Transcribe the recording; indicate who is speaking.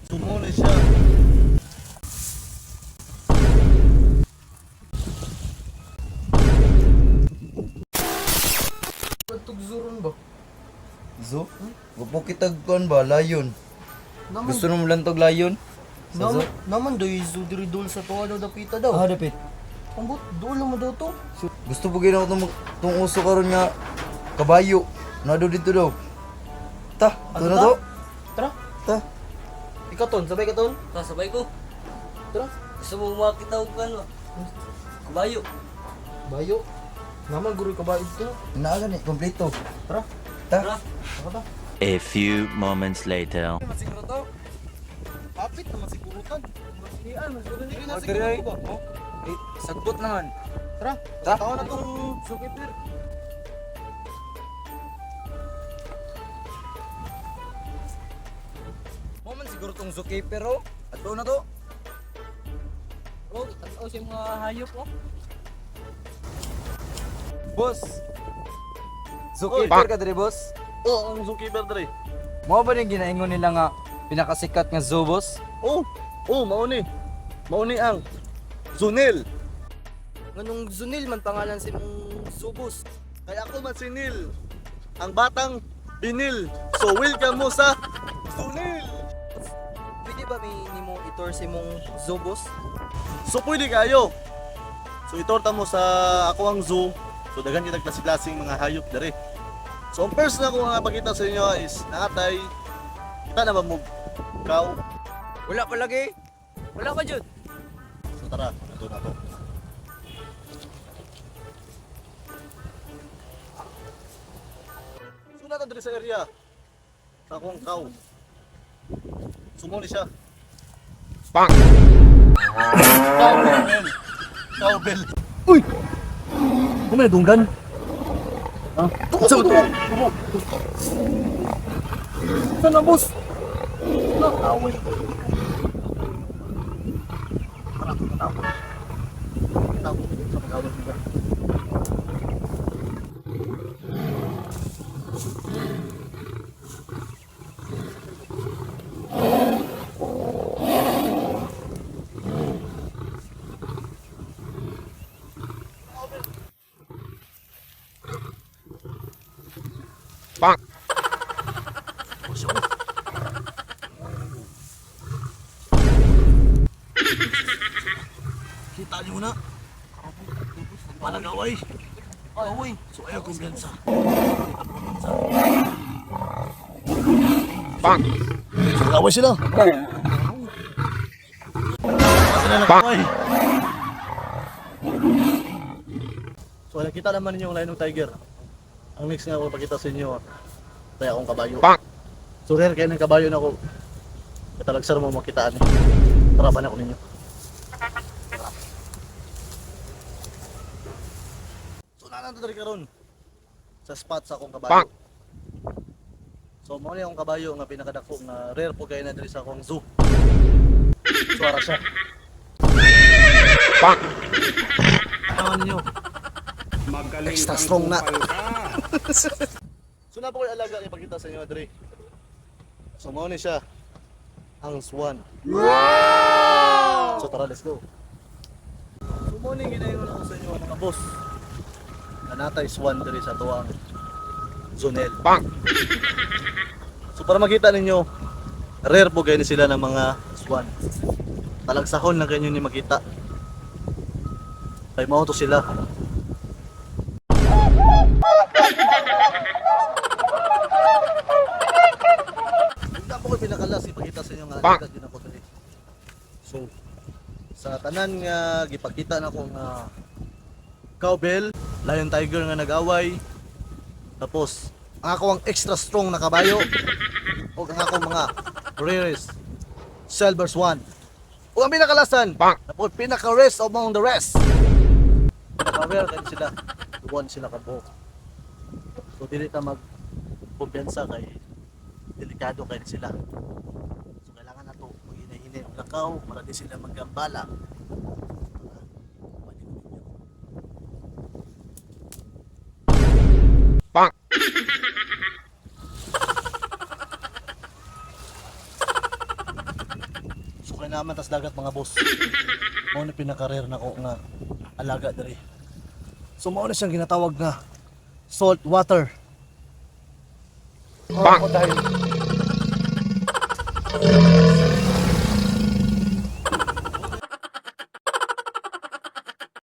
Speaker 1: Sumuli siya.
Speaker 2: Tugzuron ba?
Speaker 3: Zo? Gupo kitag kon ba? Layon.
Speaker 2: Naman,
Speaker 3: Gusto nung lantog layon? Sa zo?
Speaker 2: naman daw yung dul sa tuwa daw dapita daw.
Speaker 3: Ah, dapit.
Speaker 2: Ambot, doon mo daw to.
Speaker 3: Gusto po ginawa itong uso karon nga kabayo. Nado dito daw. Ta, ito na to.
Speaker 2: Tara,
Speaker 3: Ta.
Speaker 2: ikaw ton, sabay ka ton.
Speaker 4: Kasabay ko.
Speaker 2: Tara,
Speaker 4: Gusto mo makita ko ano? Kabayo.
Speaker 2: bayo. Naman guru ka ba ito?
Speaker 3: Inaaga ni, kompleto.
Speaker 2: Tara,
Speaker 3: Ta.
Speaker 4: Tara.
Speaker 2: ako ta.
Speaker 5: A few moments later.
Speaker 2: Masiguro to. Kapit na masigurutan. Hindi na
Speaker 3: Order
Speaker 2: siguro
Speaker 3: ay.
Speaker 2: ko ba? Oh,
Speaker 3: Eh, sagbot naman.
Speaker 2: tara,
Speaker 3: Ta.
Speaker 2: tawa na tong sukipir.
Speaker 3: Mo man siguro tong suki pero ato na to.
Speaker 4: Oh, tanaw siya mga hayop oh.
Speaker 3: Boss. Zookeeper ka diri, boss.
Speaker 1: Oo, ang zookeeper dre.
Speaker 3: Mo ba yung ginaingon nila nga pinakasikat nga zoo, boss?
Speaker 1: Oh, mauni. Mauni ang Zunil.
Speaker 2: Nganong Zunil man pangalan si mong subos.
Speaker 1: Kaya ako man si Nil. Ang batang binil. So welcome mo sa Zunil.
Speaker 2: Pwede ba may nimo itor si mong zubos?
Speaker 1: So pwede kayo. So itorta mo sa ako ang zoo. So daghan kita klase-klaseng mga hayop dere. So ang first na ko nga pakita sa inyo is nakatay. Kita na ba mo? Ikaw?
Speaker 3: Wala pa lagi.
Speaker 4: Wala ka dyan.
Speaker 1: So tara, ito na to. So na dere sa area. Sa akong cow. Sumuli siya. Cowbell. Cowbell. Uy! Ano may dunggan? Ha? Tuko! Saan na, boss? Nakawin. Kita niyo na. Malagaway.
Speaker 2: Away.
Speaker 1: So ayaw kumpiyansa. Malagaway sila. Sila nagkaway. So nakita naman ninyo ang line ng tiger. Ang next nga ako pakita sa inyo, tayo akong kabayo. So rare kayo ng kabayo na ako. Katalagsar mo makitaan eh. Tarapan ako ninyo. So nanando dari karon sa spot sa akong kabayo. So mo ni akong kabayo nga pinakadako nga rare po kay na diri sa akong zoo. Suara siya. Ano ninyo?
Speaker 6: Magaling
Speaker 1: Extra
Speaker 6: kang
Speaker 1: strong na.
Speaker 6: kupal ka.
Speaker 1: So na po yung alaga ipakita sa inyo diri. So mo ni siya ang swan. Wow! So tara, let's go. So mo ni ginayon ako sa inyo mga boss. Nanatay swan diri sa tuwang Zonel. So para makita ninyo, rare po kayo sila ng mga swan. Talagsahon lang kayo ni makita. Kay mao to sila. Hindi po ko pinakalas ipakita sa inyo nga agad din ako dali. So sa tanan nga gipakita na ko nga cowbell, lion tiger nga nag-away. Tapos ang ako ang extra strong na kabayo o ang ako mga rarest silver swan. O ang pinakalasan, tapos pinaka-rest among the rest. Pinaka-rare kayo sila. Duwan sila kabuok. So dili ta mag-kumpiyansa kay delikado kayo sila. So kailangan na to mag-hinahinay ang kakao para di sila maggambala. naman tas dagat mga boss. Mao na pinaka-rare na ko nga alaga diri. So mao na siyang ginatawag nga salt water.
Speaker 3: Bang!